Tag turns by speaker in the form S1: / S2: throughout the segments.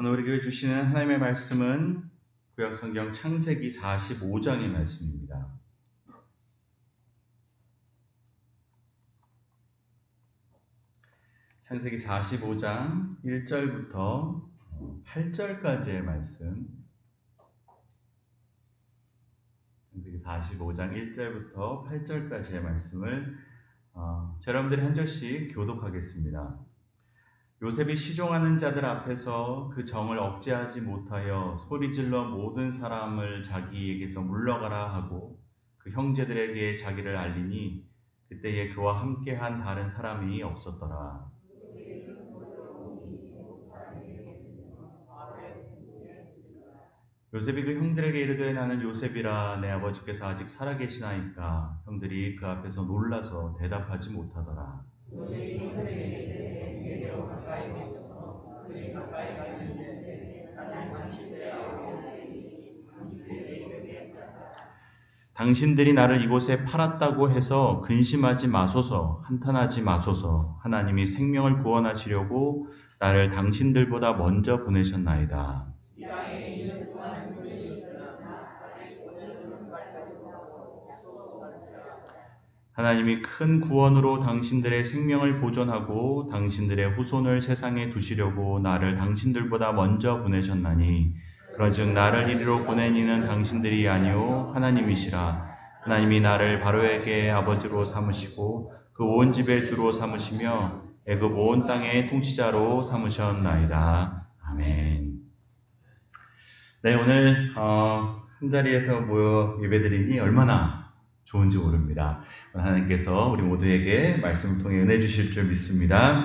S1: 오늘 우리에게 주시는 하나님의 말씀은 구약성경 창세기 45장의 말씀입니다. 창세기 45장 1절부터 8절까지의 말씀. 창세기 45장 1절부터 8절까지의 말씀을 여러분들이 한 절씩 교독하겠습니다. 요셉이 시종하는 자들 앞에서 그 정을 억제하지 못하여 소리질러 모든 사람을 자기에게서 물러가라 하고 그 형제들에게 자기를 알리니 그때에 그와 함께한 다른 사람이 없었더라. 요셉이 그 형들에게 이르되 나는 요셉이라 내 아버지께서 아직 살아계시나이까. 형들이 그 앞에서 놀라서 대답하지 못하더라. 당신들이 나를 이곳에 팔았다고 해서 근심하지 마소서, 한탄하지 마소서. 하나님이 생명을 구원하시려고 나를 당신들보다 먼저 보내셨나이다. 하나님이 큰 구원으로 당신들의 생명을 보존하고 당신들의 후손을 세상에 두시려고 나를 당신들보다 먼저 보내셨나니 그런즉 나를 이리로 보낸 이는 당신들이 아니오 하나님이시라. 하나님이 나를 바로에게 아버지로 삼으시고 그 온 집의 주로 삼으시며 애굽 온 땅의 통치자로 삼으셨나이다. 아멘. 네, 오늘 한 자리에서 모여 예배드리니 얼마나 좋은지 모릅니다. 하나님께서 우리 모두에게 말씀을 통해 은혜 주실 줄 믿습니다.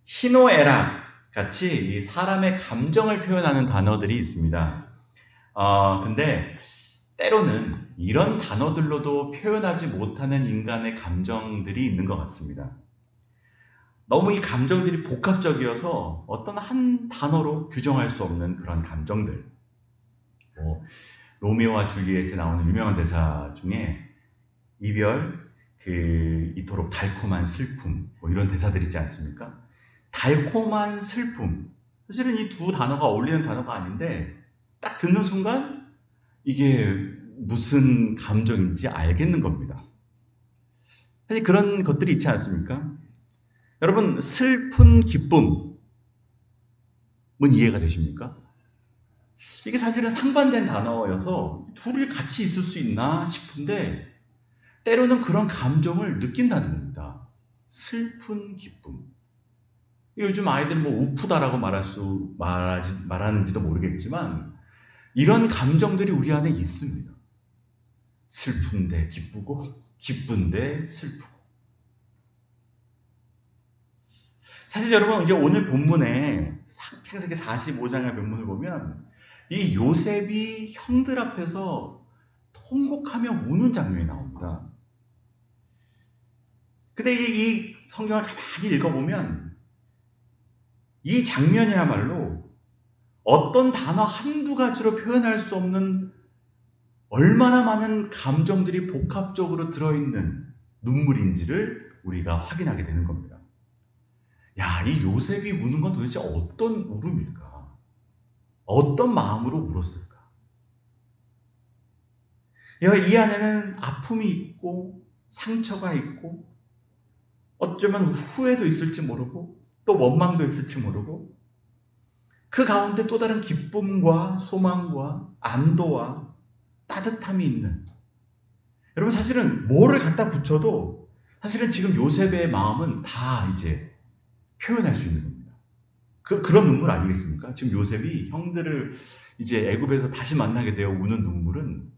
S1: 희노애락 같이 이 사람의 감정을 표현하는 단어들이 있습니다. 근데 때로는 이런 단어들로도 표현하지 못하는 인간의 감정들이 있는 것 같습니다. 너무 이 감정들이 복합적이어서 어떤 한 단어로 규정할 수 없는 그런 감정들. 로미오와 줄리엣에 나오는 유명한 대사 중에 이별, 이토록 달콤한 슬픔, 이런 대사들 있지 않습니까? 달콤한 슬픔. 사실은 이 두 단어가 어울리는 단어가 아닌데 딱 듣는 순간 이게 무슨 감정인지 알겠는 겁니다. 사실 그런 것들이 있지 않습니까? 여러분, 슬픈 기쁨은 이해가 되십니까? 이게 사실은 상반된 단어여서 둘이 같이 있을 수 있나 싶은데 때로는 그런 감정을 느낀다는 겁니다. 슬픈 기쁨. 요즘 아이들은 우프다라고 말하는지도 모르겠지만 이런 감정들이 우리 안에 있습니다. 슬픈데 기쁘고 기쁜데 슬프고. 사실 여러분 이제 오늘 본문에 창세기 45장의 본문을 보면 이 요셉이 형들 앞에서 통곡하며 우는 장면이 나옵니다. 근데 이 성경을 가만히 읽어보면 이 장면이야말로 어떤 단어 한두 가지로 표현할 수 없는 얼마나 많은 감정들이 복합적으로 들어있는 눈물인지를 우리가 확인하게 되는 겁니다. 야, 이 요셉이 우는 건 도대체 어떤 울음일까? 어떤 마음으로 울었을까? 이 안에는 아픔이 있고 상처가 있고 어쩌면 후회도 있을지 모르고 또 원망도 있을지 모르고 그 가운데 또 다른 기쁨과 소망과 안도와 따뜻함이 있는, 여러분 사실은 뭐를 갖다 붙여도 사실은 지금 요셉의 마음은 다 이제 표현할 수 있는 겁니다. 그런 눈물 아니겠습니까? 지금 요셉이 형들을 이제 애굽에서 다시 만나게 되어 우는 눈물은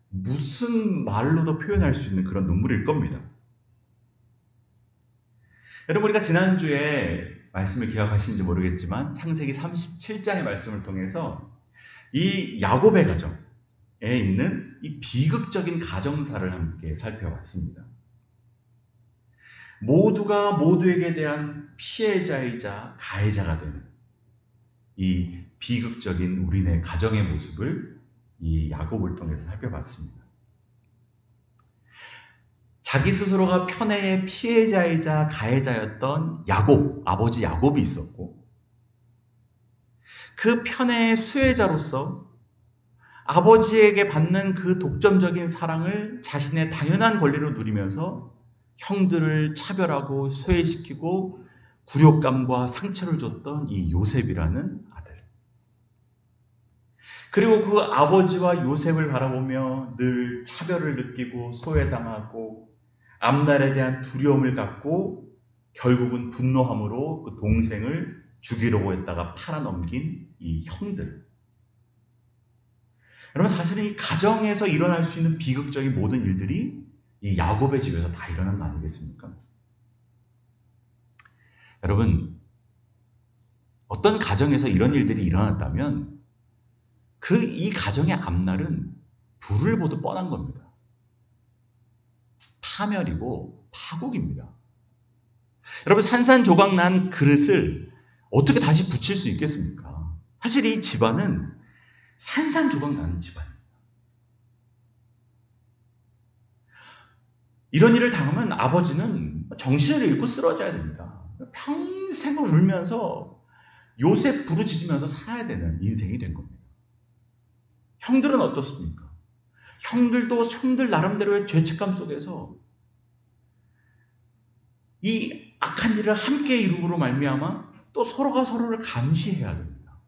S1: 무슨 말로도 표현할 수 있는 그런 눈물일 겁니다. 여러분 우리가 지난주에 말씀을 기억하시는지 모르겠지만 창세기 37장의 말씀을 통해서 이 야곱의 가정에 있는 이 비극적인 가정사를 함께 살펴봤습니다. 모두가 모두에게 대한 피해자이자 가해자가 되는 이 비극적인 우리네 가정의 모습을 이 야곱을 통해서 살펴봤습니다. 자기 스스로가 편애의 피해자이자 가해자였던 야곱, 아버지 야곱이 있었고 그 편의 수혜자로서 아버지에게 받는 그 독점적인 사랑을 자신의 당연한 권리로 누리면서 형들을 차별하고 소외시키고 굴욕감과 상처를 줬던 이 요셉이라는 아들. 그리고 그 아버지와 요셉을 바라보며 늘 차별을 느끼고 소외당하고 앞날에 대한 두려움을 갖고 결국은 분노함으로 그 동생을 죽이려고 했다가 팔아넘긴 이 형들. 여러분, 사실은 이 가정에서 일어날 수 있는 비극적인 모든 일들이 이 야곱의 집에서 다 일어난 거 아니겠습니까? 여러분, 어떤 가정에서 이런 일들이 일어났다면 이 가정의 앞날은 불을 보듯 뻔한 겁니다. 파멸이고 파국입니다. 여러분, 산산조각 난 그릇을 어떻게 다시 붙일 수 있겠습니까? 사실 이 집안은 산산조각 나는 집안입니다. 이런 일을 당하면 아버지는 정신을 잃고 쓰러져야 됩니다. 평생을 울면서 요셉 부르짖으면서 살아야 되는 인생이 된 겁니다. 형들은 어떻습니까? 형들도 형들 나름대로의 죄책감 속에서 이 악한 일을 함께 이루므로 말미암아 또 서로가 서로를 감시해야 됩니다.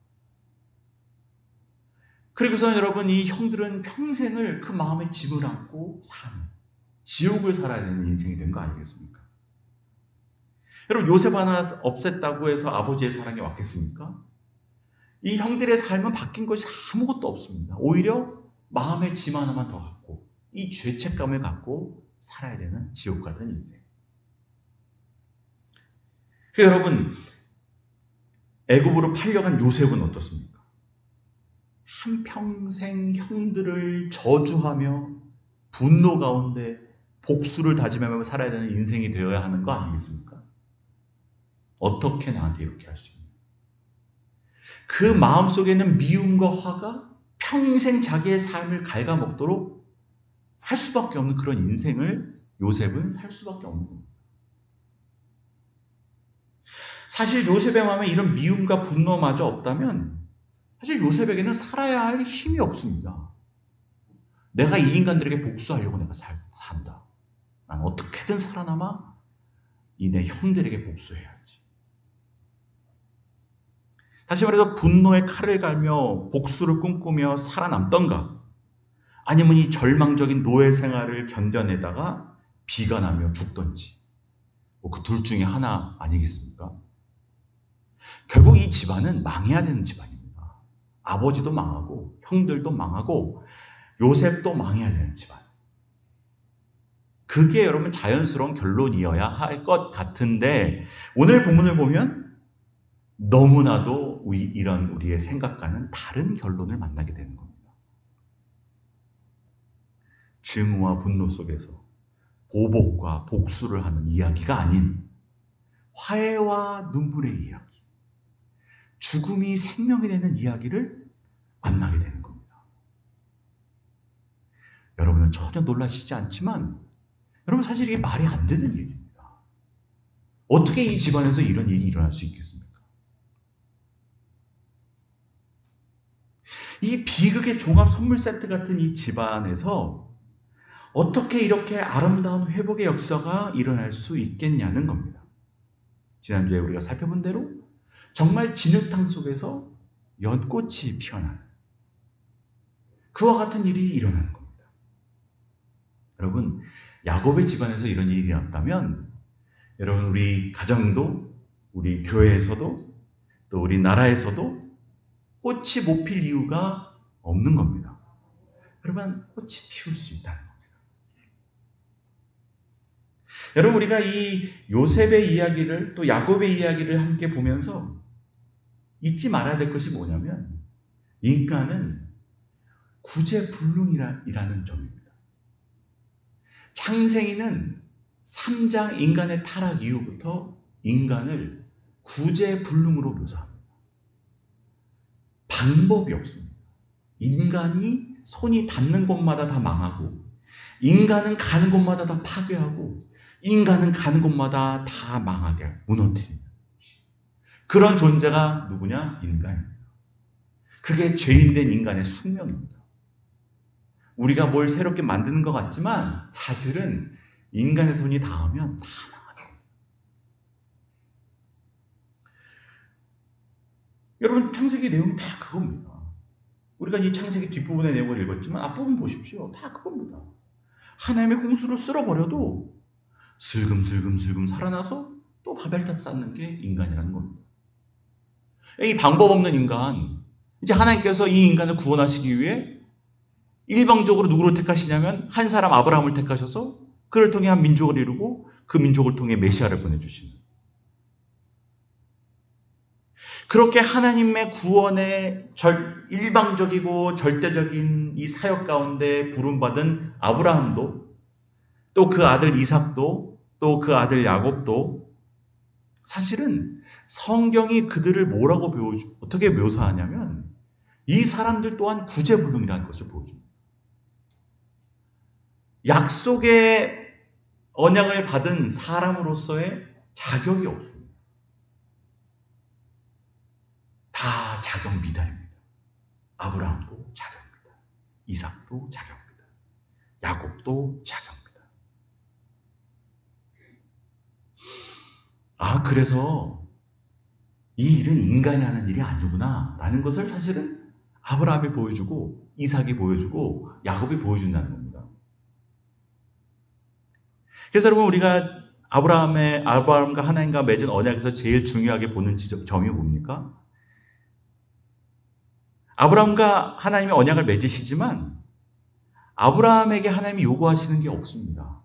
S1: 그리고서 여러분, 이 형들은 평생을 그 마음에 짐을 안고 사는 지옥을 살아야 되는 인생이 된 거 아니겠습니까? 여러분, 요셉 하나 없앴다고 해서 아버지의 사랑이 왔겠습니까? 이 형들의 삶은 바뀐 것이 아무것도 없습니다. 오히려 마음의 짐 하나만 더 갖고 이 죄책감을 갖고 살아야 되는 지옥 같은 인생. 여러분, 애굽으로 팔려간 요셉은 어떻습니까? 한평생 형들을 저주하며 분노 가운데 복수를 다짐하며 살아야 되는 인생이 되어야 하는 거 아니겠습니까? 어떻게 나한테 이렇게 할 수 있냐? 그 마음속에 있는 미움과 화가 평생 자기의 삶을 갉아먹도록 할 수밖에 없는 그런 인생을 요셉은 살 수밖에 없는 겁니다. 사실 요셉의 마음에 이런 미움과 분노마저 없다면 사실 요셉에게는 살아야 할 힘이 없습니다. 내가 이 인간들에게 복수하려고 내가 산다. 난 어떻게든 살아남아 이 내 형들에게 복수해야지. 다시 말해서 분노의 칼을 갈며 복수를 꿈꾸며 살아남던가, 아니면 이 절망적인 노예 생활을 견뎌내다가 비가 나며 죽던지, 그 둘 중에 하나 아니겠습니까? 결국 이 집안은 망해야 되는 집안입니다. 아버지도 망하고 형들도 망하고 요셉도 망해야 되는 집안. 그게 여러분 자연스러운 결론이어야 할 것 같은데, 오늘 본문을 보면 너무나도 이런 우리의 생각과는 다른 결론을 만나게 되는 겁니다. 증오와 분노 속에서 보복과 복수를 하는 이야기가 아닌 화해와 눈물의 이야기, 죽음이 생명이 되는 이야기를 만나게 되는 겁니다. 여러분은 전혀 놀라시지 않지만 여러분, 사실 이게 말이 안 되는 얘기입니다. 어떻게 이 집안에서 이런 일이 일어날 수 있겠습니까? 이 비극의 종합 선물 세트 같은 이 집안에서 어떻게 이렇게 아름다운 회복의 역사가 일어날 수 있겠냐는 겁니다. 지난주에 우리가 살펴본 대로 정말 진흙탕 속에서 연꽃이 피어나는 그와 같은 일이 일어나는 겁니다. 여러분, 야곱의 집안에서 이런 일이 일어났다면 여러분, 우리 가정도, 우리 교회에서도, 또 우리 나라에서도 꽃이 못 필 이유가 없는 겁니다. 여러분, 꽃이 피울 수 있다는 겁니다. 여러분, 우리가 이 요셉의 이야기를 또 야곱의 이야기를 함께 보면서 잊지 말아야 될 것이 뭐냐면 인간은 구제불능이라는 점입니다. 창세기는 3장 인간의 타락 이후부터 인간을 구제불능으로 묘사합니다. 방법이 없습니다. 인간이 손이 닿는 곳마다 다 망하고, 인간은 가는 곳마다 다 파괴하고, 인간은 가는 곳마다 다 망하게 무너뜨립니다. 그런 존재가 누구냐? 인간입니다. 그게 죄인된 인간의 숙명입니다. 우리가 뭘 새롭게 만드는 것 같지만 사실은 인간의 손이 닿으면 다 나가요. 여러분, 창세기 내용이 다 그겁니다. 우리가 이 창세기 뒷부분의 내용을 읽었지만 앞부분 보십시오. 다 그겁니다. 하나님의 홍수를 쓸어버려도 슬금슬금 살아나서 또 바벨탑 쌓는 게 인간이라는 겁니다. 이 방법 없는 인간, 이제 하나님께서 이 인간을 구원하시기 위해 일방적으로 누구를 택하시냐면 한 사람 아브라함을 택하셔서 그를 통해 한 민족을 이루고 그 민족을 통해 메시아를 보내주시는, 그렇게 하나님의 구원의 일방적이고 절대적인 이 사역 가운데 부름받은 아브라함도, 또 그 아들 이삭도, 또 그 아들 야곱도 사실은 성경이 그들을 뭐라고 어떻게 묘사하냐면 이 사람들 또한 구제불능이라는 것을 보여줍니다. 약속의 언약을 받은 사람으로서의 자격이 없습니다. 다 자격 미달입니다. 아브라함도 자격입니다. 이삭도 자격입니다. 야곱도 자격입니다. 그래서 이 일은 인간이 하는 일이 아니구나 라는 것을 사실은 아브라함이 보여주고 이삭이 보여주고 야곱이 보여준다는 겁니다. 그래서 여러분, 우리가 아브라함과 하나님과 맺은 언약에서 제일 중요하게 보는 점이 뭡니까? 아브라함과 하나님의 언약을 맺으시지만 아브라함에게 하나님이 요구하시는 게 없습니다.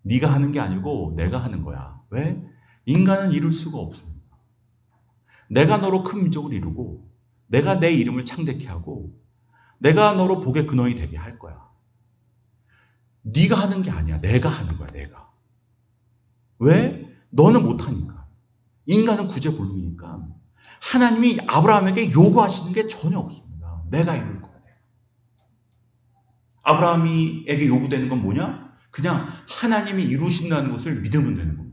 S1: 네가 하는 게 아니고 내가 하는 거야. 왜? 인간은 이룰 수가 없습니다. 내가 너로 큰 민족을 이루고 내가 내 이름을 창대케 하고 내가 너로 복의 근원이 되게 할 거야. 네가 하는 게 아니야. 내가 하는 거야. 내가. 왜? 너는 못하니까. 인간은 구제불능이니까 하나님이 아브라함에게 요구하시는 게 전혀 없습니다. 내가 이룰 거야. 아브라함에게 요구되는 건 뭐냐? 그냥 하나님이 이루신다는 것을 믿으면 되는 겁니다.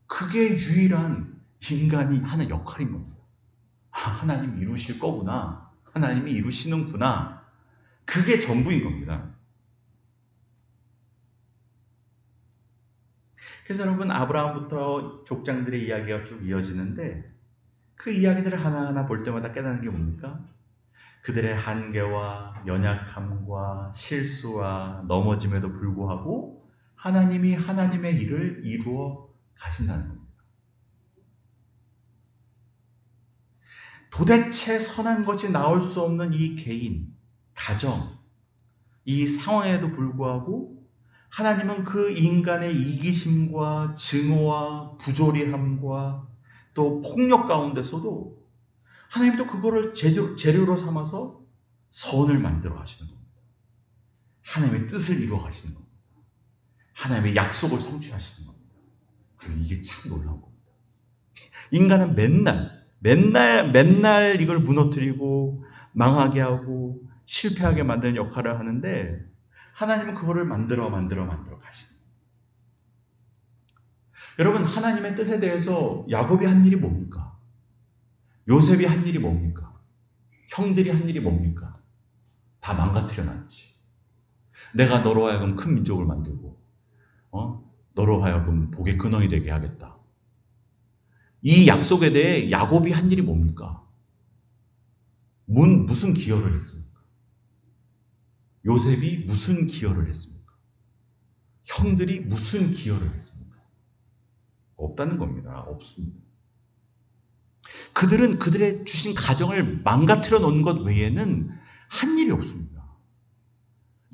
S1: 그게 유일한 인간이 하는 역할인 겁니다. 하나님이 이루실 거구나. 하나님이 이루시는구나. 그게 전부인 겁니다. 그래서 여러분, 아브라함부터 족장들의 이야기가 쭉 이어지는데 그 이야기들을 하나하나 볼 때마다 깨닫는 게 뭡니까? 그들의 한계와 연약함과 실수와 넘어짐에도 불구하고 하나님이 하나님의 일을 이루어 가신다는 겁니다. 도대체 선한 것이 나올 수 없는 이 개인, 가정, 이 상황에도 불구하고 하나님은 그 인간의 이기심과 증오와 부조리함과 또 폭력 가운데서도 하나님이 또 그거를 재료로 삼아서 선을 만들어 가시는 겁니다. 하나님의 뜻을 이루어 가시는 겁니다. 하나님의 약속을 성취하시는 겁니다. 그리고 이게 참 놀라운 겁니다. 인간은 맨날 이걸 무너뜨리고 망하게 하고 실패하게 만드는 역할을 하는데 하나님은 그거를 만들어 가시는 겁니다. 여러분, 하나님의 뜻에 대해서 야곱이 한 일이 뭡니까? 요셉이 한 일이 뭡니까? 형들이 한 일이 뭡니까? 다 망가뜨려 놨지. 내가 너로 하여금 큰 민족을 만들고 너로 하여금 복의 근원이 되게 하겠다. 이 약속에 대해 야곱이 한 일이 뭡니까? 무슨 기여를 했습니까? 요셉이 무슨 기여를 했습니까? 형들이 무슨 기여를 했습니까? 없다는 겁니다. 없습니다. 그들은 그들의 주신 가정을 망가뜨려 놓은 것 외에는 한 일이 없습니다.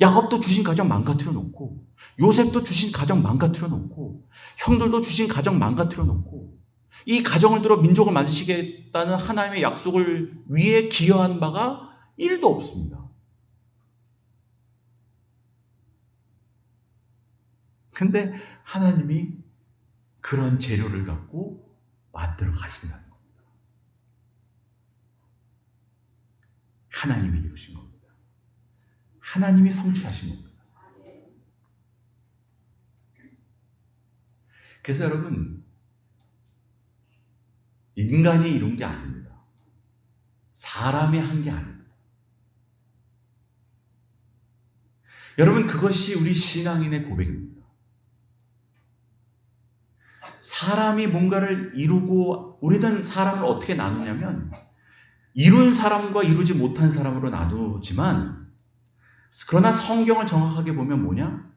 S1: 야곱도 주신 가정 망가뜨려 놓고 요셉도 주신 가정 망가뜨려 놓고 형들도 주신 가정 망가뜨려 놓고 이 가정을 들어 민족을 만드시겠다는 하나님의 약속을 위해 기여한 바가 1도 없습니다. 근데 하나님이 그런 재료를 갖고 만들어 가신다는 겁니다. 하나님이 이루신 겁니다. 하나님이 성취하신 겁니다. 그래서 여러분, 인간이 이룬 게 아닙니다. 사람이 한 게 아닙니다. 여러분, 그것이 우리 신앙인의 고백입니다. 사람이 뭔가를 이루고, 우리는 사람을 어떻게 나누냐면 이룬 사람과 이루지 못한 사람으로 나누지만, 그러나 성경을 정확하게 보면 뭐냐?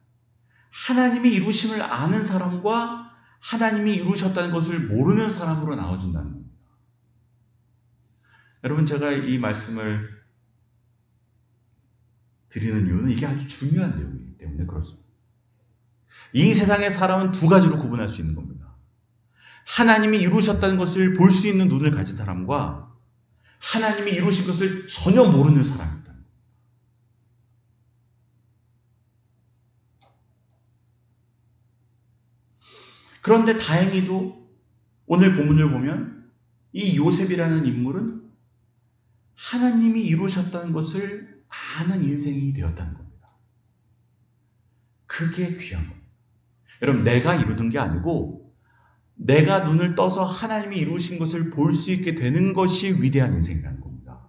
S1: 하나님이 이루심을 아는 사람과 하나님이 이루셨다는 것을 모르는 사람으로 나눠진다는 겁니다. 여러분, 제가 이 말씀을 드리는 이유는 이게 아주 중요한 내용이기 때문에 그렇습니다. 이 세상의 사람은 두 가지로 구분할 수 있는 겁니다. 하나님이 이루셨다는 것을 볼 수 있는 눈을 가진 사람과 하나님이 이루신 것을 전혀 모르는 사람입니다. 그런데 다행히도 오늘 본문을 보면 이 요셉이라는 인물은 하나님이 이루셨다는 것을 아는 인생이 되었다는 겁니다. 그게 귀한 겁니다. 여러분, 내가 이루는 게 아니고 내가 눈을 떠서 하나님이 이루신 것을 볼 수 있게 되는 것이 위대한 인생이라는 겁니다.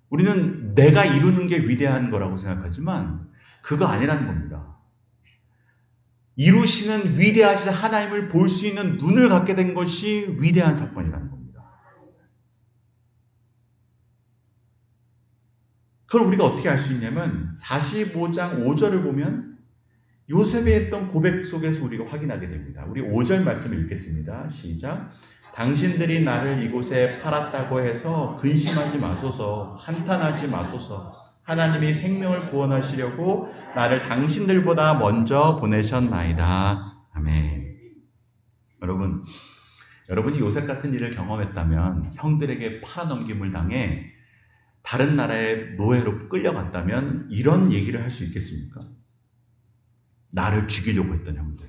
S1: 우리는 내가 이루는 게 위대한 거라고 생각하지만 그거 아니라는 겁니다. 이루시는 위대하신 하나님을 볼 수 있는 눈을 갖게 된 것이 위대한 사건이라는 겁니다. 그걸 우리가 어떻게 알 수 있냐면 45장 5절을 보면 요셉이 했던 고백 속에서 우리가 확인하게 됩니다. 우리 5절 말씀을 읽겠습니다. 시작. 당신들이 나를 이곳에 팔았다고 해서 근심하지 마소서, 한탄하지 마소서. 하나님이 생명을 구원하시려고 나를 당신들보다 먼저 보내셨나이다. 아멘. 여러분이 요셉 같은 일을 경험했다면, 형들에게 팔아넘김을 당해 다른 나라의 노예로 끌려갔다면 이런 얘기를 할 수 있겠습니까? 나를 죽이려고 했던 형들,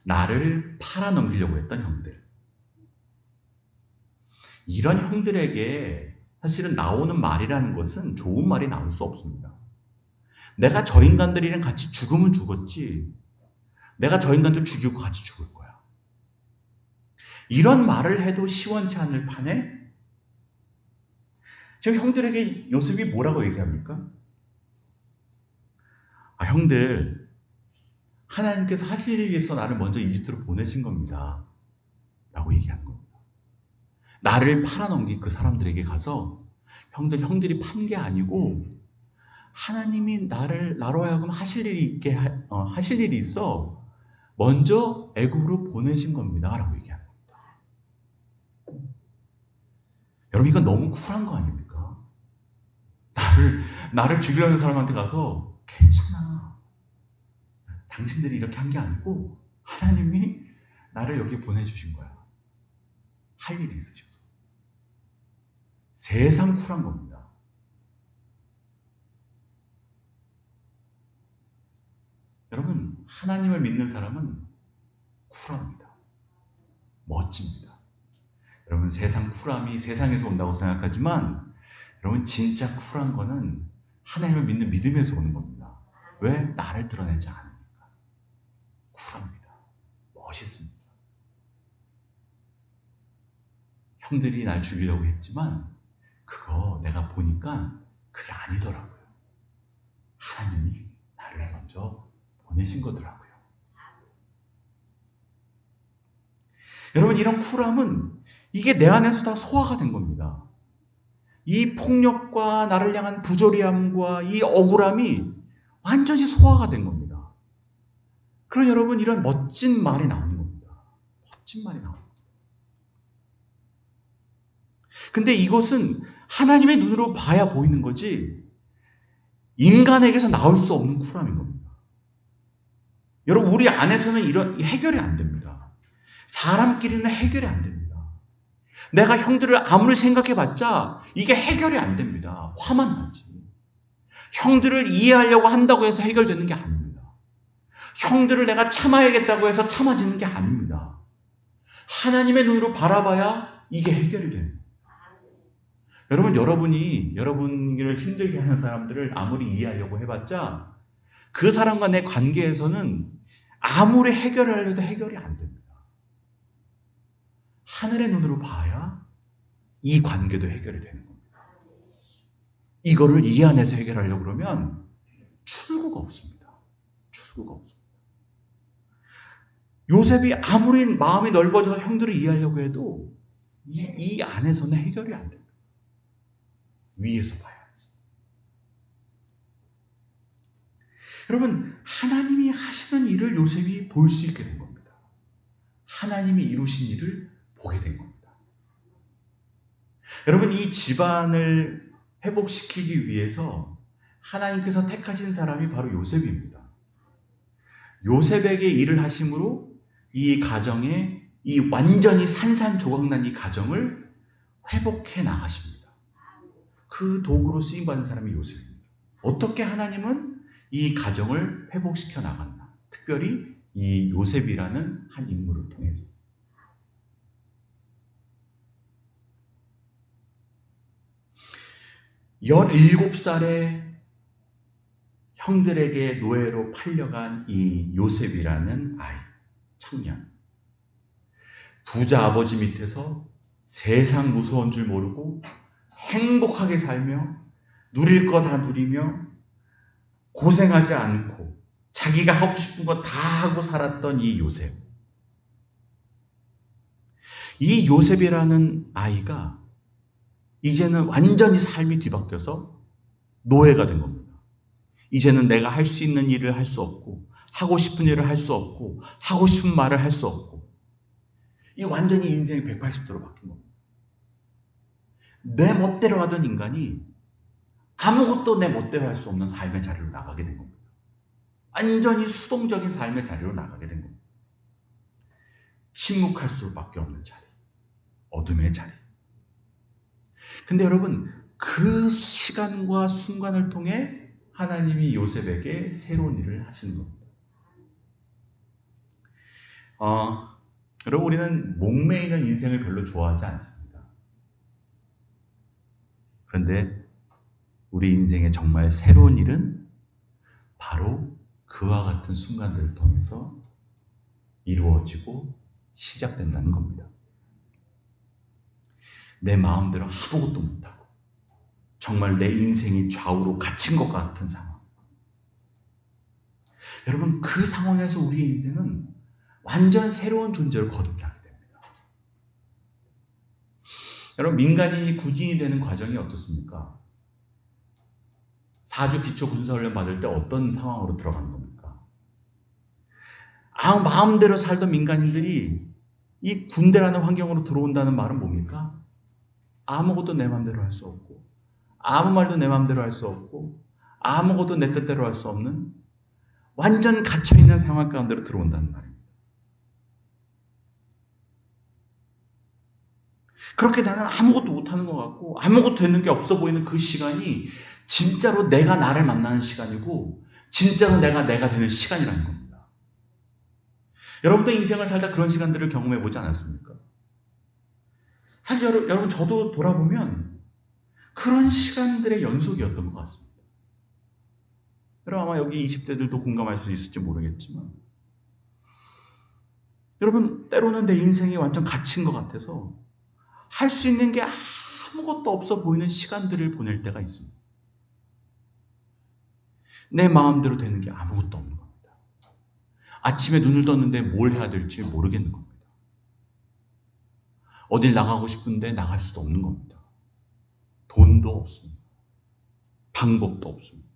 S1: 나를 팔아넘기려고 했던 형들, 이런 형들에게 사실은 나오는 말이라는 것은 좋은 말이 나올 수 없습니다. 내가 저 인간들이랑 같이 죽으면 죽었지, 내가 저 인간들 죽이고 같이 죽을 거야. 이런 말을 해도 시원치 않을 판에 지금 형들에게 요셉이 뭐라고 얘기합니까? 형들, 하나님께서 하실 일이 있어 나를 먼저 이집트로 보내신 겁니다. 라고 얘기하는 겁니다. 나를 팔아넘긴 그 사람들에게 가서 형들이 판 게 아니고 하나님이 나로 하여금 하실 일이 있어 먼저 애굽으로 보내신 겁니다. 라고 얘기하는 겁니다. 여러분, 이건 너무 쿨한 거 아닙니까? 나를 죽이려는 사람한테 가서 괜찮아, 당신들이 이렇게 한 게 아니고 하나님이 나를 여기 보내주신 거야. 할 일이 있으셔서. 세상 쿨한 겁니다. 여러분, 하나님을 믿는 사람은 쿨합니다. 멋집니다. 여러분, 세상 쿨함이 세상에서 온다고 생각하지만 여러분, 진짜 쿨한 거는 하나님을 믿는 믿음에서 오는 겁니다. 왜? 나를 드러내지 않으니까. 쿨합니다. 멋있습니다. 형들이 날 죽이려고 했지만 그거 내가 보니까 그게 아니더라고요. 하나님이 나를 먼저 보내신 거더라고요. 여러분, 이런 쿨함은 이게 내 안에서 다 소화가 된 겁니다. 이 폭력과 나를 향한 부조리함과 이 억울함이 완전히 소화가 된 겁니다. 그럼 여러분, 이런 멋진 말이 나오는 겁니다. 멋진 말이 나옵니다. 근데 이것은 하나님의 눈으로 봐야 보이는 거지 인간에게서 나올 수 없는 쿨함인 겁니다. 여러분, 우리 안에서는 이런 해결이 안 됩니다. 사람끼리는 해결이 안 됩니다. 내가 형들을 아무리 생각해봤자 이게 해결이 안 됩니다. 화만 나지. 형들을 이해하려고 한다고 해서 해결되는 게 아닙니다. 형들을 내가 참아야겠다고 해서 참아지는 게 아닙니다. 하나님의 눈으로 바라봐야 이게 해결이 됩니다. 여러분이 여러분을 힘들게 하는 사람들을 아무리 이해하려고 해봤자 그 사람과 내 관계에서는 아무리 해결을 하려도 해결이 안 됩니다. 하늘의 눈으로 봐야 이 관계도 해결이 되는 겁니다. 이거를 이 안에서 해결하려고 그러면 출구가 없습니다. 출구가 없습니다. 요셉이 아무리 마음이 넓어져서 형들을 이해하려고 해도 이 안에서는 해결이 안 됩니다. 위에서 봐야지. 여러분, 하나님이 하시는 일을 요셉이 볼 수 있게 된 겁니다. 하나님이 이루신 일을 보게 된 겁니다. 여러분, 이 집안을 회복시키기 위해서 하나님께서 택하신 사람이 바로 요셉입니다. 요셉에게 일을 하심으로 이 가정에 이 완전히 산산조각난 이 가정을 회복해 나가십니다. 그 도구로 쓰임받은 사람이 요셉입니다. 어떻게 하나님은 이 가정을 회복시켜 나갔나? 특별히 이 요셉이라는 한 인물을 통해서. 17살에 형들에게 노예로 팔려간 이 요셉이라는 아이, 청년. 부자 아버지 밑에서 세상 무서운 줄 모르고 행복하게 살며 누릴 거 다 누리며 고생하지 않고 자기가 하고 싶은 거 다 하고 살았던 이 요셉. 이 요셉이라는 아이가 이제는 완전히 삶이 뒤바뀌어서 노예가 된 겁니다. 이제는 내가 할 수 있는 일을 할 수 없고 하고 싶은 일을 할 수 없고 하고 싶은 말을 할 수 없고 이 완전히 인생이 180도로 바뀐 겁니다. 내 멋대로 하던 인간이 아무것도 내 멋대로 할 수 없는 삶의 자리로 나가게 된 겁니다. 완전히 수동적인 삶의 자리로 나가게 된 겁니다. 침묵할 수밖에 없는 자리, 어둠의 자리. 근데 여러분, 그 시간과 순간을 통해 하나님이 요셉에게 새로운 일을 하시는 겁니다. 여러분, 우리는 목매이는 인생을 별로 좋아하지 않습니다. 그런데 우리 인생에 정말 새로운 일은 바로 그와 같은 순간들을 통해서 이루어지고 시작된다는 겁니다. 내 마음대로 아무것도 못하고 정말 내 인생이 좌우로 갇힌 것 같은 상황. 여러분, 그 상황에서 우리의 인생은 완전 새로운 존재로 거듭나게 됩니다. 여러분, 민간인이 군인이 되는 과정이 어떻습니까? 4주 기초 군사훈련 받을 때 어떤 상황으로 들어가는 겁니까? 마음대로 살던 민간인들이 이 군대라는 환경으로 들어온다는 말은 뭡니까? 아무것도 내 마음대로 할 수 없고 아무 말도 내 마음대로 할 수 없고 아무것도 내 뜻대로 할 수 없는 완전 갇혀있는 상황 가운데로 들어온다는 말입니다. 그렇게 나는 아무것도 못하는 것 같고 아무것도 되는 게 없어 보이는 그 시간이 진짜로 내가 나를 만나는 시간이고 진짜로 내가 되는 시간이라는 겁니다. 여러분도 인생을 살다 그런 시간들을 경험해 보지 않았습니까? 사실 여러분, 저도 돌아보면 그런 시간들의 연속이었던 것 같습니다. 여러분, 아마 여기 20대들도 공감할 수 있을지 모르겠지만 여러분, 때로는 내 인생이 완전 갇힌 것 같아서 할 수 있는 게 아무것도 없어 보이는 시간들을 보낼 때가 있습니다. 내 마음대로 되는 게 아무것도 없는 겁니다. 아침에 눈을 떴는데 뭘 해야 될지 모르겠는 겁니다. 어딜 나가고 싶은데 나갈 수도 없는 겁니다. 돈도 없습니다. 방법도 없습니다.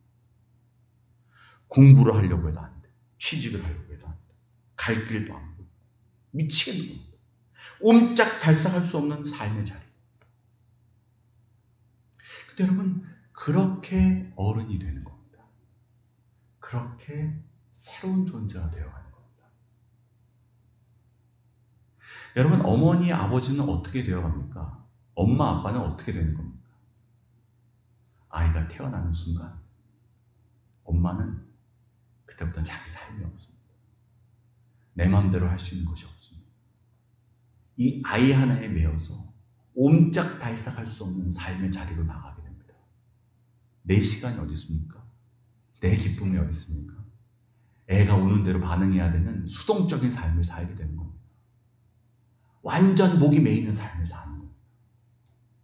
S1: 공부를 하려고 해도 안 돼. 취직을 하려고 해도 안 돼. 갈 길도 안 보여. 미치겠는 겁니다. 옴짝달싹할 수 없는 삶의 자리. 근데 여러분, 그렇게 어른이 되는 겁니다. 그렇게 새로운 존재가 되어가는 겁니다. 여러분, 어머니, 아버지는 어떻게 되어갑니까? 엄마, 아빠는 어떻게 되는 겁니까? 아이가 태어나는 순간 엄마는 그때부터는 자기 삶이 없습니다. 내 마음대로 할 수 있는 것이 없습니다. 이 아이 하나에 매여서 옴짝달싹할 수 없는 삶의 자리로 나가게 됩니다. 내 시간이 어디 있습니까? 내 기쁨이 어디 있습니까? 애가 오는 대로 반응해야 되는 수동적인 삶을 살게 되는 겁니다. 완전 목이 메이는 삶을 사는 겁니다.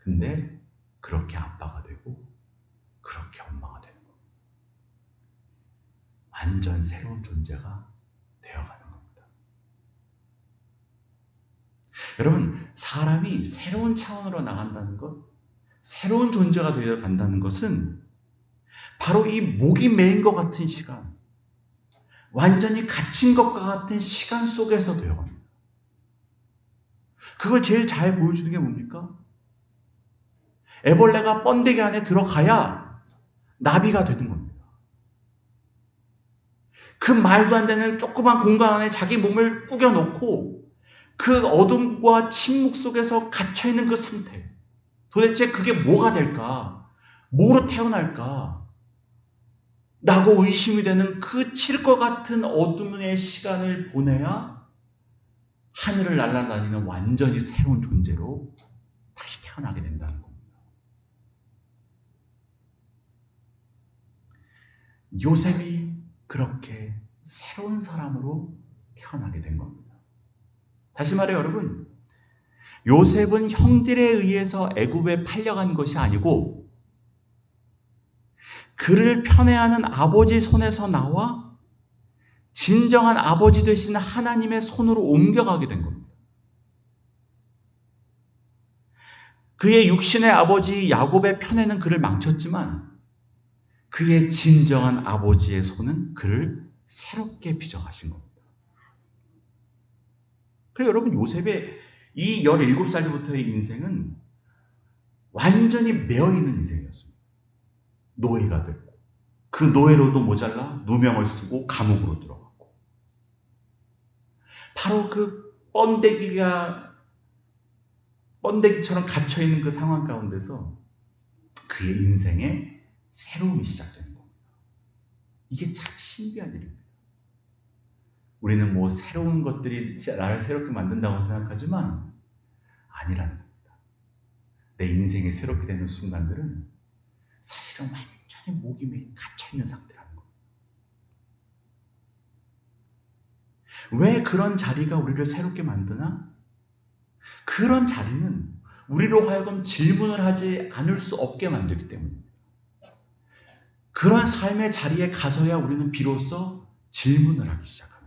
S1: 근데 그렇게 아빠가 되고 그렇게 엄마가 되는 겁니다. 완전 새로운 존재가 되어가는 겁니다. 여러분, 사람이 새로운 차원으로 나간다는 것, 새로운 존재가 되어간다는 것은 바로 이 목이 메인 것 같은 시간, 완전히 갇힌 것과 같은 시간 속에서 되어갑니다. 그걸 제일 잘 보여주는 게 뭡니까? 애벌레가 번데기 안에 들어가야 나비가 되는 겁니다. 그 말도 안 되는 조그만 공간 안에 자기 몸을 꾸겨놓고 그 어둠과 침묵 속에서 갇혀있는 그 상태, 도대체 그게 뭐가 될까? 뭐로 태어날까? 라고 의심이 되는 그 칠 것 같은 어둠의 시간을 보내야 하늘을 날아다니는 완전히 새로운 존재로 다시 태어나게 된다는 겁니다. 요셉이 그렇게 새로운 사람으로 태어나게 된 겁니다. 다시 말해 여러분, 요셉은 형들에 의해서 애굽에 팔려간 것이 아니고 그를 편애하는 아버지 손에서 나와 진정한 아버지 되신 하나님의 손으로 옮겨가게 된 겁니다. 그의 육신의 아버지 야곱의 편애는 그를 망쳤지만 그의 진정한 아버지의 손은 그를 새롭게 빚어가신 겁니다. 그래서 여러분, 요셉의 이 17살부터의 인생은 완전히 매어있는 인생이었습니다. 노예가 됐고 그 노예로도 모자라 누명을 쓰고 감옥으로 들어갔고 바로 그 번데기처럼 갇혀있는 그 상황 가운데서 그의 인생에 새로움이 시작되는 겁니다. 이게 참 신비한 일입니다. 우리는 뭐 새로운 것들이 나를 새롭게 만든다고 생각하지만 아니라는 겁니다. 내 인생이 새롭게 되는 순간들은 사실은 완전히 목이 메인 갇혀있는 상태라는 겁니다. 왜 그런 자리가 우리를 새롭게 만드나? 그런 자리는 우리로 하여금 질문을 하지 않을 수 없게 만들기 때문입니다. 그런 삶의 자리에 가서야 우리는 비로소 질문을 하기 시작합니다.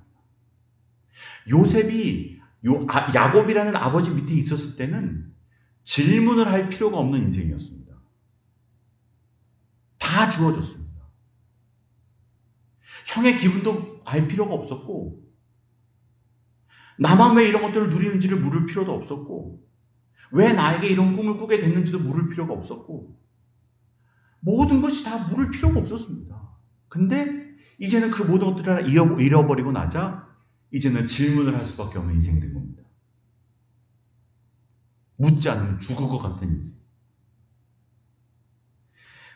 S1: 요셉이 야곱이라는 아버지 밑에 있었을 때는 질문을 할 필요가 없는 인생이었습니다. 다 주어졌습니다. 형의 기분도 알 필요가 없었고 나만 왜 이런 것들을 누리는지를 물을 필요도 없었고 왜 나에게 이런 꿈을 꾸게 됐는지도 물을 필요가 없었고 모든 것이 다 물을 필요가 없었습니다. 근데 이제는 그 모든 것들을 잃어버리고 나자 이제는 질문을 할 수밖에 없는 인생이 된 겁니다. 묻지 않으면 죽을 것 같은 인생.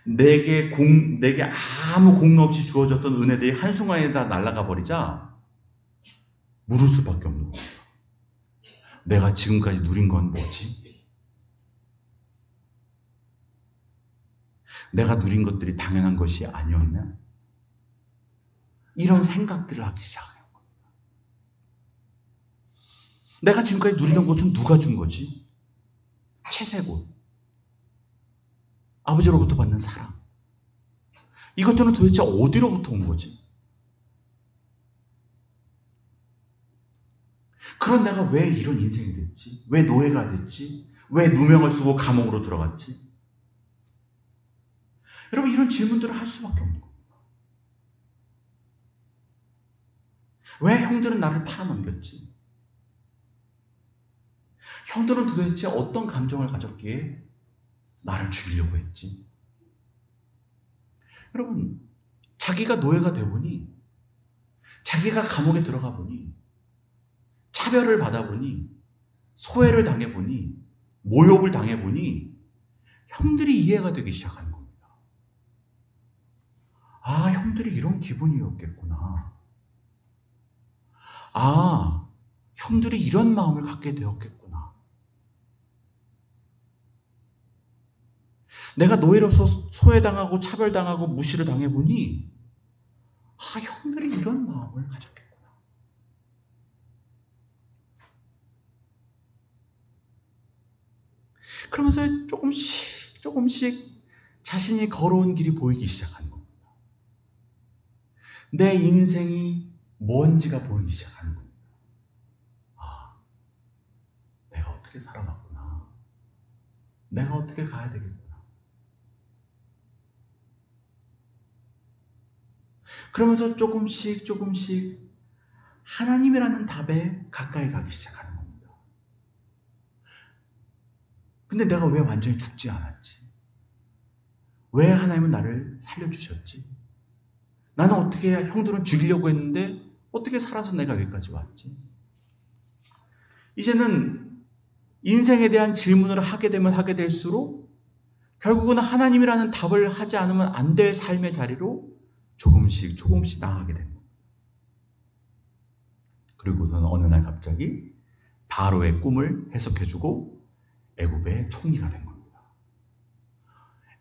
S1: 내게 아무 공로 없이 주어졌던 은혜들이 한순간에 다 날아가 버리자 물을 수밖에 없는 겁니다. 내가 지금까지 누린 건 뭐지? 내가 누린 것들이 당연한 것이 아니었나? 이런 생각들을 하기 시작해요. 내가 지금까지 누리던 것은 누가 준 거지? 채색옷, 아버지로부터 받는 사랑. 이것들은 도대체 어디로부터 온 거지? 그런 내가 왜 이런 인생이 됐지? 왜 노예가 됐지? 왜 누명을 쓰고 감옥으로 들어갔지? 여러분, 이런 질문들을 할 수밖에 없는 겁니다. 왜 형들은 나를 팔아넘겼지? 형들은 도대체 어떤 감정을 가졌기에 나를 죽이려고 했지? 여러분, 자기가 노예가 되보니, 자기가 감옥에 들어가 보니, 차별을 받아보니, 소외를 당해보니, 모욕을 당해보니, 형들이 이해가 되기 시작하는 겁니다. 아, 형들이 이런 기분이었겠구나. 아, 형들이 이런 마음을 갖게 되었겠구나. 내가 노예로서 소외당하고 차별당하고 무시를 당해보니 아, 형들이 이런 마음을 가졌겠구나. 그러면서 조금씩 자신이 걸어온 길이 보이기 시작하는 겁니다. 내 인생이 뭔지가 보이기 시작하는 겁니다. 아, 내가 어떻게 살아왔구나. 내가 어떻게 가야 되겠구나. 그러면서 조금씩 하나님이라는 답에 가까이 가기 시작하는 겁니다. 근데 내가 왜 완전히 죽지 않았지? 왜 하나님은 나를 살려주셨지? 나는 어떻게 형들은 죽이려고 했는데 어떻게 살아서 내가 여기까지 왔지? 이제는 인생에 대한 질문을 하게 되면 하게 될수록 결국은 하나님이라는 답을 하지 않으면 안 될 삶의 자리로 조금씩 나아가게 됩니다. 그리고서는 어느 날 갑자기 바로의 꿈을 해석해주고 애굽의 총리가 된 겁니다.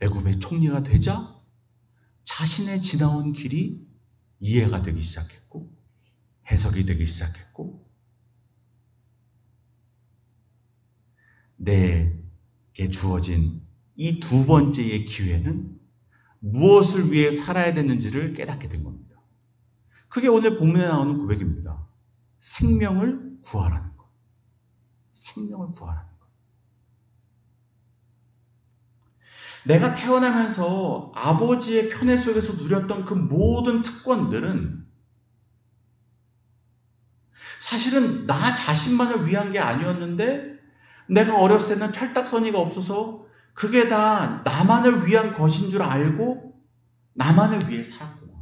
S1: 애굽의 총리가 되자 자신의 지나온 길이 이해가 되기 시작했고 해석이 되기 시작했고 내게 주어진 이 두 번째의 기회는 무엇을 위해 살아야 되는지를 깨닫게 된 겁니다. 그게 오늘 본문에 나오는 고백입니다. 생명을 구하라는 것. 생명을 구하라는 것. 내가 태어나면서 아버지의 편애 속에서 누렸던 그 모든 특권들은 사실은 나 자신만을 위한 게 아니었는데 내가 어렸을 때는 철딱서니가 없어서 그게 다 나만을 위한 것인 줄 알고 나만을 위해 살았구나.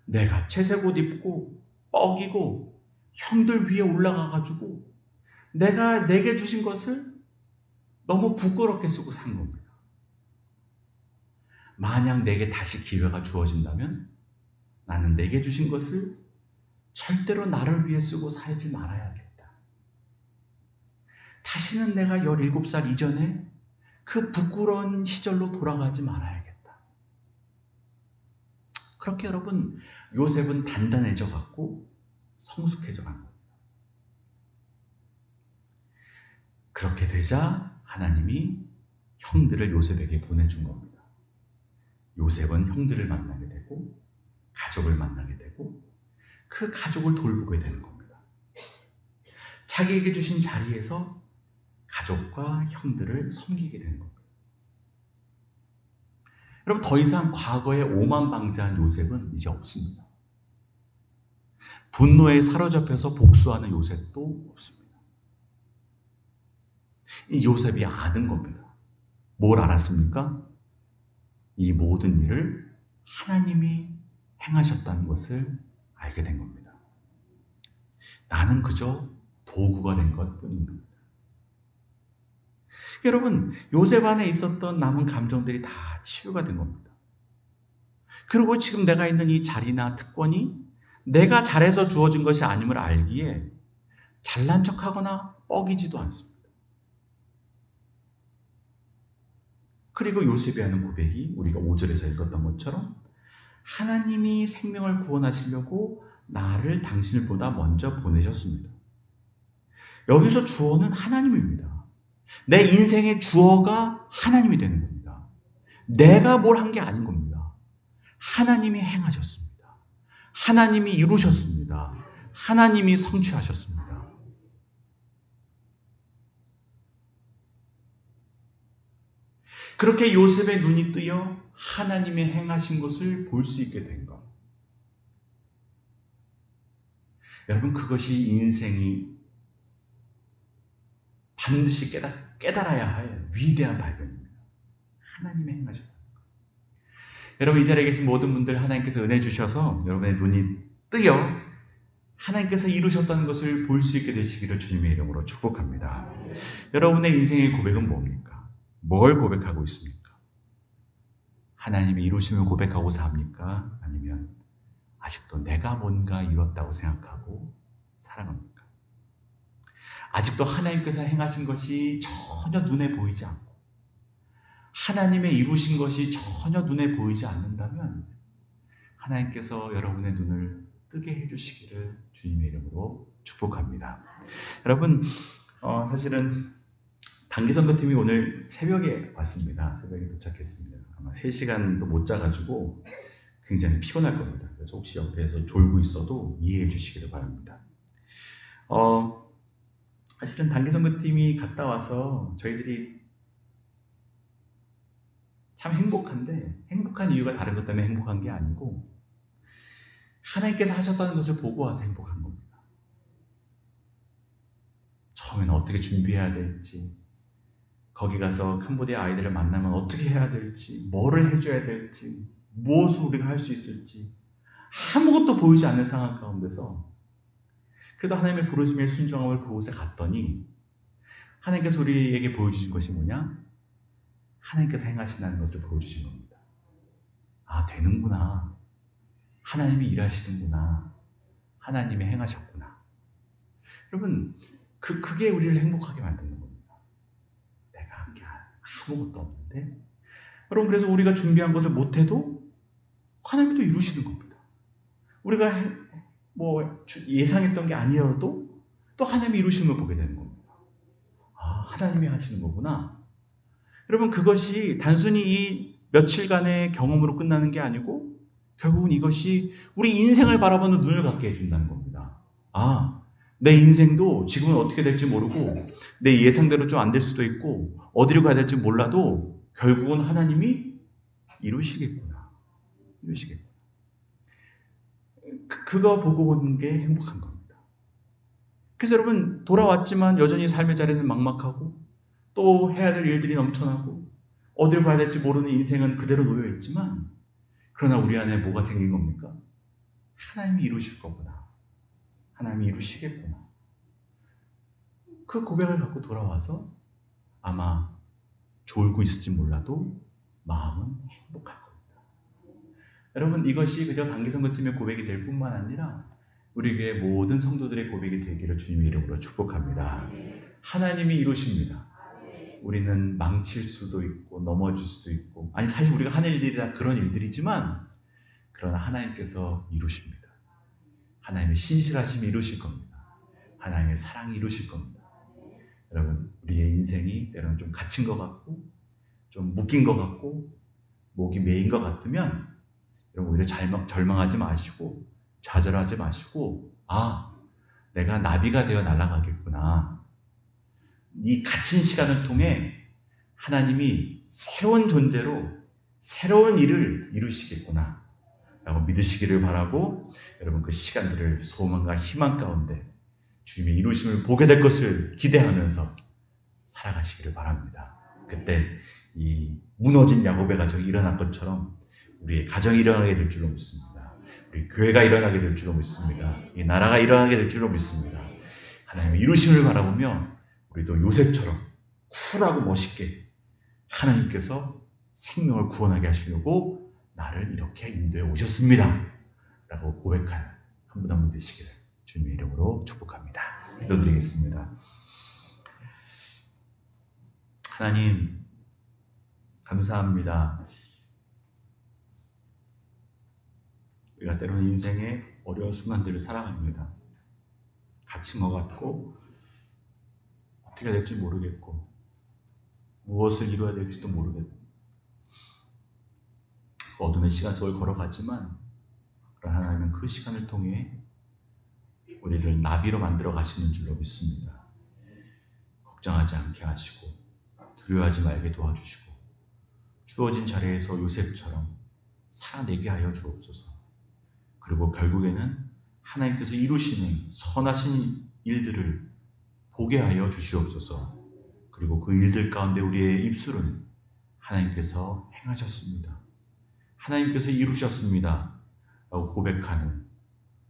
S1: 내가 채색 옷 입고 뻐기고 형들 위에 올라가가지고 내가 내게 주신 것을 너무 부끄럽게 쓰고 산 겁니다. 만약 내게 다시 기회가 주어진다면 나는 내게 주신 것을 절대로 나를 위해 쓰고 살지 말아야겠다. 다시는 내가 17살 이전에 그 부끄러운 시절로 돌아가지 말아야겠다. 그렇게 여러분, 요셉은 단단해져 갔고 성숙해져 간 겁니다. 그렇게 되자 하나님이 형들을 요셉에게 보내준 겁니다. 요셉은 형들을 만나게 되고 가족을 만나게 되고 그 가족을 돌보게 되는 겁니다. 자기에게 주신 자리에서 가족과 형들을 섬기게 되는 겁니다. 여러분, 더 이상 과거에 오만방자한 요셉은 이제 없습니다. 분노에 사로잡혀서 복수하는 요셉도 없습니다. 이 요셉이 아는 겁니다. 뭘 알았습니까? 이 모든 일을 하나님이 행하셨다는 것을 알게 된 겁니다. 나는 그저 도구가 된 것 뿐입니다. 여러분, 요셉 안에 있었던 남은 감정들이 다 치유가 된 겁니다. 그리고 지금 내가 있는 이 자리나 특권이 내가 잘해서 주어진 것이 아님을 알기에 잘난 척하거나 뻐기지도 않습니다. 그리고 요셉이 하는 고백이 우리가 5절에서 읽었던 것처럼 하나님이 생명을 구원하시려고 나를 당신보다 먼저 보내셨습니다. 여기서 주어는 하나님입니다. 내 인생의 주어가 하나님이 되는 겁니다. 내가 뭘 한 게 아닌 겁니다. 하나님이 행하셨습니다. 하나님이 이루셨습니다. 하나님이 성취하셨습니다. 그렇게 요셉의 눈이 뜨여 하나님의 행하신 것을 볼 수 있게 된 것. 여러분, 그것이 인생이 반드시 깨달아야 할 위대한 발견입니다. 하나님의 행하셨다. 여러분, 이 자리에 계신 모든 분들 하나님께서 은혜 주셔서 여러분의 눈이 뜨여 하나님께서 이루셨다는 것을 볼 수 있게 되시기를 주님의 이름으로 축복합니다. 여러분의 인생의 고백은 뭡니까? 뭘 고백하고 있습니까? 하나님이 이루심을 고백하고 삽니까? 아니면 아직도 내가 뭔가 이뤘다고 생각하고 살아갑니까? 아직도 하나님께서 행하신 것이 전혀 눈에 보이지 않고 하나님의 이루신 것이 전혀 눈에 보이지 않는다면 하나님께서 여러분의 눈을 뜨게 해주시기를 주님의 이름으로 축복합니다. 여러분, 사실은 단기선거팀이 오늘 새벽에 왔습니다. 새벽에 도착했습니다. 아마 3시간도 못 자가지고 굉장히 피곤할 겁니다. 그래서 혹시 옆에서 졸고 있어도 이해해 주시기를 바랍니다. 사실은 단기선거팀이 갔다 와서 저희들이 참 행복한데, 행복한 이유가 다른 것 때문에 행복한 게 아니고 하나님께서 하셨다는 것을 보고 와서 행복한 겁니다. 처음에는 어떻게 준비해야 될지, 거기 가서 캄보디아 아이들을 만나면 어떻게 해야 될지, 뭐를 해줘야 될지, 무엇을 우리가 할 수 있을지 아무것도 보이지 않는 상황 가운데서 그래도 하나님의 부르심에 순종함을 그곳에 갔더니 하나님께서 우리에게 보여주신 것이 뭐냐? 하나님께서 행하신다는 것을 보여주신 겁니다. 아, 되는구나. 하나님이 일하시는구나. 하나님이 행하셨구나. 여러분, 그게 우리를 행복하게 만드는 겁니다. 내가 한 게 아무것도 없는데. 여러분, 그래서 우리가 준비한 것을 못해도 하나님이 또 이루시는 겁니다. 우리가 예상했던 게 아니어도 또 하나님이 이루시는 걸 보게 되는 겁니다. 아, 하나님이 하시는 거구나. 여러분, 그것이 단순히 이 며칠간의 경험으로 끝나는 게 아니고 결국은 이것이 우리 인생을 바라보는 눈을 갖게 해준다는 겁니다. 아, 내 인생도 지금은 어떻게 될지 모르고 내 예상대로 좀 안 될 수도 있고 어디로 가야 될지 몰라도 결국은 하나님이 이루시겠구나. 이루시겠구나. 그거 보고 오는 게 행복한 겁니다. 그래서 여러분, 돌아왔지만 여전히 삶의 자리는 막막하고 또 해야 될 일들이 넘쳐나고 어디로 가야 될지 모르는 인생은 그대로 놓여있지만 그러나 우리 안에 뭐가 생긴 겁니까? 하나님이 이루실 거구나. 하나님이 이루시겠구나. 그 고백을 갖고 돌아와서 아마 졸고 있을지 몰라도 마음은 행복할 겁니다. 여러분, 이것이 그저 단기선거팀의 고백이 될 뿐만 아니라 우리 교회 모든 성도들의 고백이 되기를 주님의 이름으로 축복합니다. 하나님이 이루십니다. 우리는 망칠 수도 있고 넘어질 수도 있고, 아니 사실 우리가 하는 일들이 다 그런 일들이지만 그러나 하나님께서 이루십니다. 하나님의 신실하심이 이루실 겁니다. 하나님의 사랑이 이루실 겁니다. 여러분, 우리의 인생이 때로는 좀 갇힌 것 같고 좀 묶인 것 같고 목이 메인 것 같으면 여러분, 오히려 절망하지 마시고 좌절하지 마시고, 아, 내가 나비가 되어 날아가겠구나. 이 갇힌 시간을 통해 하나님이 새로운 존재로 새로운 일을 이루시겠구나 라고 믿으시기를 바라고, 여러분 그 시간들을 소망과 희망 가운데 주님의 이루심을 보게 될 것을 기대하면서 살아가시기를 바랍니다. 그때 이 무너진 야곱의 가정이 일어난 것처럼 우리의 가정이 일어나게 될 줄로 믿습니다. 우리 교회가 일어나게 될 줄로 믿습니다. 이 나라가 일어나게 될 줄로 믿습니다. 하나님의 이루심을 바라보며 우리도 요셉처럼 쿨하고 멋있게 하나님께서 생명을 구원하게 하시려고 나를 이렇게 인도해 오셨습니다 라고 고백하는 한 분 한 분 되시기를 주님의 이름으로 축복합니다. 기도드리겠습니다. 하나님, 감사합니다. 우리가 때로는 인생의 어려운 순간들을 살아갑니다. 갇힌 것 같고 어떻게 될지 모르겠고 무엇을 이루어야 될지도 모르겠고 어둠의 시간 속을 걸어갔지만 그러나 하나님은 그 시간을 통해 우리를 나비로 만들어 가시는 줄로 믿습니다. 걱정하지 않게 하시고 두려워하지 말게 도와주시고 주어진 자리에서 요셉처럼 살아내게 하여 주옵소서. 그리고 결국에는 하나님께서 이루시는 선하신 일들을 보게 하여 주시옵소서. 그리고 그 일들 가운데 우리의 입술은 하나님께서 행하셨습니다. 하나님께서 이루셨습니다 라고 고백하는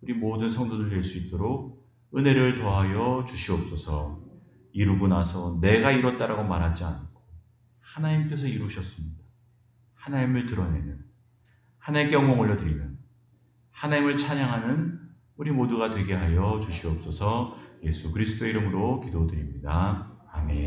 S1: 우리 모든 성도들 될 수 있도록 은혜를 더하여 주시옵소서. 이루고 나서 내가 이뤘다라고 말하지 않고 하나님께서 이루셨습니다. 하나님을 드러내는, 하나님께 영광 올려드리는, 하나님을 찬양하는 우리 모두가 되게 하여 주시옵소서. 예수 그리스도의 이름으로 기도드립니다. 아멘.